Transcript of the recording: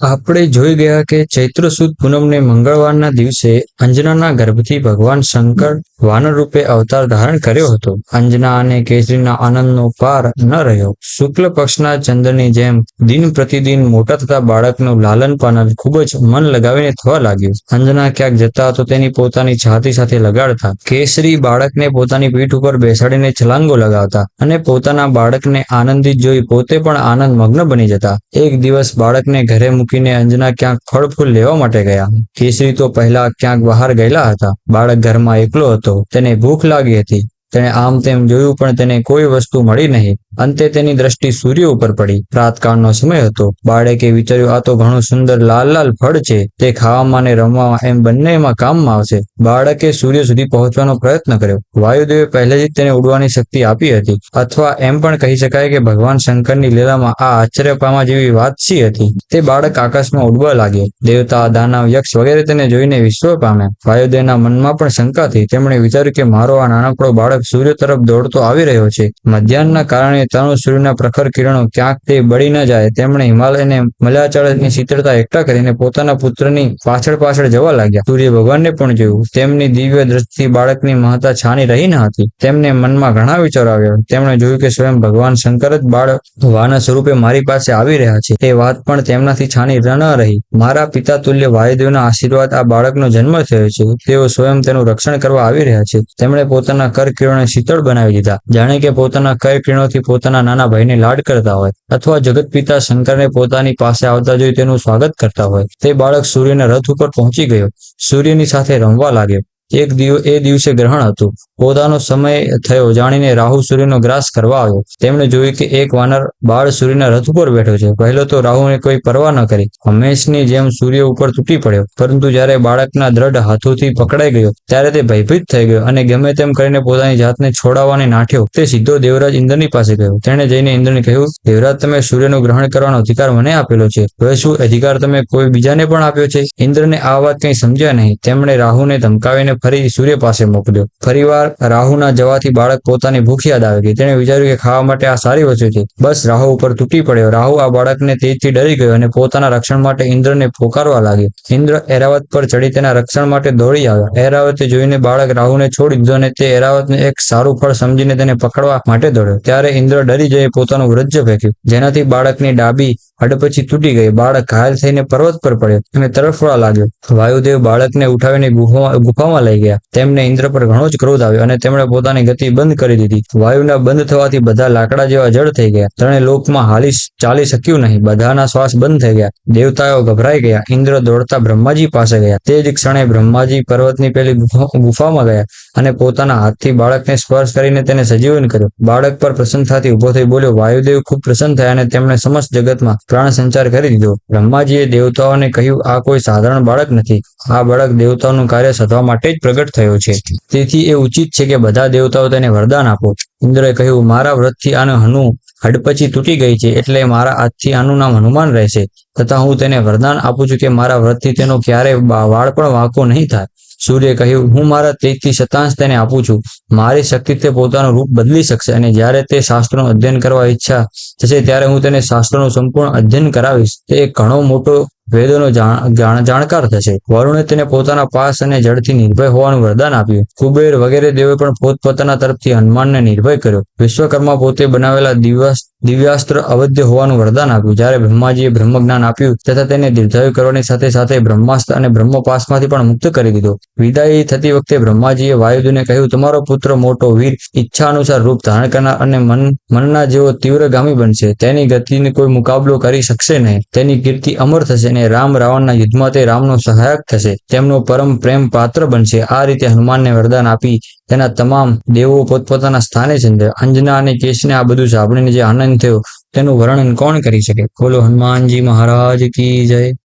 આપણે જોઈ ગયા કે ચૈત્ર સુદ પૂનમને મંગળવારના દિવસે અંજનાના ગર્ભથી ભગવાન શંકર વાનર રૂપે અવતાર ધારણ કર્યો હતો. અંજના અને કેસરીના આનંદનો પાર ન રહ્યો. શુક્લ પક્ષના ચંદ્રની જેમ દિન પ્રતિદિન મોટા થતા બાળકનું લાલન પાલન ખૂબ જ મન લગાવીને થવા લાગ્યું. અંજના ક્યાંક જતા તો તેની પોતાની છાતી સાથે લગાડતા, કેસરી બાળકને પોતાની પીઠ ઉપર બેસાડીને છલાંગો લગાવતા અને પોતાના બાળકને આનંદિત જોઈ પોતે પણ આનંદ મગ્ન બની જતા. એક દિવસ બાળકને ઘરે મૂકીને અંજના ક્યાંક ફળ ફૂલ લેવા માટે ગયા. કેસરી તો પહેલા ક્યાંક બહાર ગયેલા હતા. બાળક ઘરમાં એકલો હતો. તેને ભૂખ લાગી હતી. તેણે આમ તેમ જોયું પણ તેને કોઈ વસ્તુ મળી નહીં. અંતે તેની દ્રષ્ટિ સૂર્ય ઉપર પડી. પ્રાતકાળનો સમય હતો. બાળકે વિચાર્યું, આ તો ઘણું સુંદર લાલ લાલ ફળ છે. તે ખાવામાં અને રમવામાં એમ બંનેમાં કામમાં આવશે. બાળકે સૂર્ય સુધી પહોંચવાનો પ્રયત્ન કર્યો. વાયુદેવે પહેલેથી જ તેને ઉડવાની શક્તિ આપી હતી. અથવા એમ પણ કહી શકાય કે ભગવાન શંકરની લીલામાં આ આશ્ચર્ય પામવા જેવી વાત શી હતી. તે બાળક આકાશમાં ઉડવા લાગ્યો. દેવતા, દાનવ, યક્ષ વગેરે તેને જોઈને વિસ્મય પામ્યા. વાયુદેવના મનમાં પણ શંકા થઈ. તેમણે વિચાર્યું કે મારો આ નાનકડો બાળક સૂર્ય તરફ દોડતો આવી રહ્યો છે. મધ્યાહનના કારણે તરુણ સૂર્યના પ્રખર કિરણો ક્યાંક તે બળી ન જાય. તેમણે હિમાલયને મલાચળની શીતળતા એકઠા કરીને પોતાના પુત્રની પાછળ પાછળ જવા લાગ્યા. સૂર્ય ભગવાનને પણ જોયું. તેમની દિવ્ય દ્રષ્ટિથી બાળકની મહત્તા છાની રહી ન હતી. તેમને મનમાં ઘણા વિચારો આવ્યા. તેમણે જોયું કે સ્વયં ભગવાન શંકર જ બાળક વાનર સ્વરૂપે મારી પાસે આવી રહ્યા છે. તે વાત પણ તેમનાથી છાની ન રહી. મારા પિતા તુલ્ય વાયુદેવના આશીર્વાદ આ બાળકનો જન્મ થયો છે. તેઓ સ્વયં તેનું રક્ષણ કરવા આવી રહ્યા છે. તેમણે પોતાના કર કિરણોને શીતળ બનાવી દીધા, જાણે કે પોતાના કર કિરણોથી પોતાના નાના ભાઈને લાડ કરતા હોય, અથવા જગત પિતા શંકરને પોતાની પાસે આવતા જોઈ તેનું સ્વાગત કરતા હોય. તે બાળક સૂર્યના રથ ઉપર પહોંચી ગયો. સૂર્યની સાથે રમવા લાગ્યો. એ દિવસે ગ્રહણ હતું. પોતાનો સમય થયો જાણીને રાહુ સૂર્યનો ગ્રાસ કરવા આવ્યો. તેમણે જોયું કે એક વાનર બાળ સૂર્યના રથ ઉપર બેઠો છે. પહેલો તો રાહુને કોઈ પરવા ન કરી. હંમેશની જેમ સૂર્ય ઉપર તૂટી પડ્યો. પરંતુ જ્યારે બાળકના દ્રઢ હાથોથી પકડાઈ ગયો ત્યારે તે ભયભીત થઈ ગયો અને ગમે તેમ કરીને પોતાની જાતને છોડાવવાની નાઠ્યો. તે સીધો દેવરાજ ઇન્દ્રની પાસે ગયો. તેણે જઈને ઇન્દ્રને કહ્યું, દેવરાજ, તમે સૂર્યનું ગ્રહણ કરવાનો અધિકાર મને આપેલો છે. હવે શું અધિકાર તમે કોઈ બીજાને પણ આપ્યો છે? ઇન્દ્રને આ વાત કંઈ સમજ્યા નહીં. તેમણે રાહુને ધમકાવીને ફરી સૂર્ય પાસે મોકલ્યો. ફરીવાર રાહુના જવાથી બાળક પોતાની ભૂખ યાદ આવી ગઈ. તેણે વિચાર્યું કે ખાવા માટે આ સારી વસ્તુ છે. બસ રાહુ ઉપર તૂટી પડ્યો. રાહુ આ બાળકને તેજથી ડરી ગયો અને પોતાના રક્ષણ માટે ઇન્દ્રને પોકારવા લાગ્યો. ઇન્દ્ર એરાવત પર ચડી તેના રક્ષણ માટે દોડી આવ્યા. એરાવતે જોઈને બાળક રાહુને છોડી દીધો અને તે એરાવતને એક સારું ફળ સમજીને તેને પકડવા માટે દોડ્યો. ત્યારે ઇન્દ્ર ડરી જઈ પોતાનું વજ્ર ફેંક્યું, જેનાથી બાળકની ડાબી હડપચી તૂટી ગઈ. બાળક ઘાયલ થઈને પર્વત પર પડ્યો અને તડફડવા લાગ્યો. વાયુદેવ બાળકને ઉઠાવીને ગુફામાં લઈ ગયા. તેમને ઇન્દ્ર પર ઘણો જ ક્રોધ આવ્યો અને તેમણે પોતાની ગતિ બંધ કરી દીધી. વાયુના બંધ થવાથી બધા લાકડા જેવા જડ થઈ ગયા. ત્રણે લોકમાં ચાલી શક્યું નહીં. બધાના શ્વાસ બંધ થઈ ગયા. દેવતાઓ ગભરાઈ ગયા. ઇન્દ્ર દોડતા બ્રહ્માજી પાસે ગયા. તે જ ક્ષણે બ્રહ્માજી પર્વતની પેલી ગુફામાં ગયા અને પોતાના હાથથી બાળકને સ્પર્શ કરીને તેને સજીવન કર્યો. બાળક પર પ્રસન્નતાથી ઉભો થઈ બોલ્યો. વાયુદેવ ખૂબ પ્રસન્ન થયા અને તેમણે સમસ્ત જગતમાં પ્રાણ સંચાર કરી દીધો. બ્રહ્માજીએ દેવતાઓને કહ્યું, આ કોઈ સાધારણ બાળક નથી. આ બાળક દેવતાઓનું કાર્ય સાધવા માટે જ પ્રગટ થયો છે. તેથી એ ઉચિત છે કે બધા દેવતાઓ તેને વરદાન આપો. ઇન્દ્રએ કહ્યું, મારા વ્રતથી આનું હડપચી તૂટી ગઈ છે, એટલે મારા આજથી આનું નામ હનુમાન રહેશે. તથા હું તેને વરદાન આપું છું કે મારા વ્રતથી તેનો ક્યારેય વાળ પણ વાંકો નહીં થાય. સૂર્યએ કહ્યું, હું મારા તેજથી શતાંશ તેને આપું છું. મારી શક્તિ તે પોતાનું રૂપ બદલી શકશે અને જ્યારે તે શાસ્ત્રોનું અધ્યયન કરવા ઈચ્છા થશે ત્યારે હું તેને શાસ્ત્રોનું સંપૂર્ણ અધ્યયન કરાવીશ. તે એક ઘણો મોટો વેદોનો જાણકાર થશે. વરુણે તેને પોતાના પાસ અને જળથી નિર્ભય હોવાનું વરદાન આપ્યું. કુબેર વગેરે દેવોએ પણ પોતપોતાના તરફથી હનુમાનને નિર્ભય કર્યો. વિશ્વકર્મા પોતે બનાવેલા દિવ્યાસ્ત્ર અવધ્ય હોવાનું વરદાન આપ્યું. જ્યારે બ્રહ્માજીએ બ્રહ્મજ્ઞાન આપ્યું તથા તેને દીર્ઘાયુ કરવાની સાથે સાથે બ્રહ્માસ્ત્ર અને બ્રહ્મપાસમાંથી પણ મુક્ત કરી દીધો. વિદાય થતી વખતે બ્રહ્માજીએ વાયુદેવને કહ્યું, તમારો પુત્ર મોટો વીર, ઈચ્છા અનુસાર રૂપ ધારણ કરનાર અને મનના જેવો તીવ્રગામી બનશે. તેની ગતિને કોઈ મુકાબલો કરી શકશે નહીં. તેની કીર્તિ અમર થશે અને રામ રાવણના યુદ્ધમાં તે રામનો સહાયક થશે. તેમનો પરમ પ્રેમ પાત્ર બનશે. આ રીતે હનુમાનને વરદાન આપી તેના તમામ દેવો પોતપોતાના સ્થાને ચંદ્ર. અંજના અને કેશને આ બધું સાંભળીને જે આનંદ થયો તેનું વર્ણન કોણ કરી શકે. બોલો હનુમાનજી મહારાજ કી જય.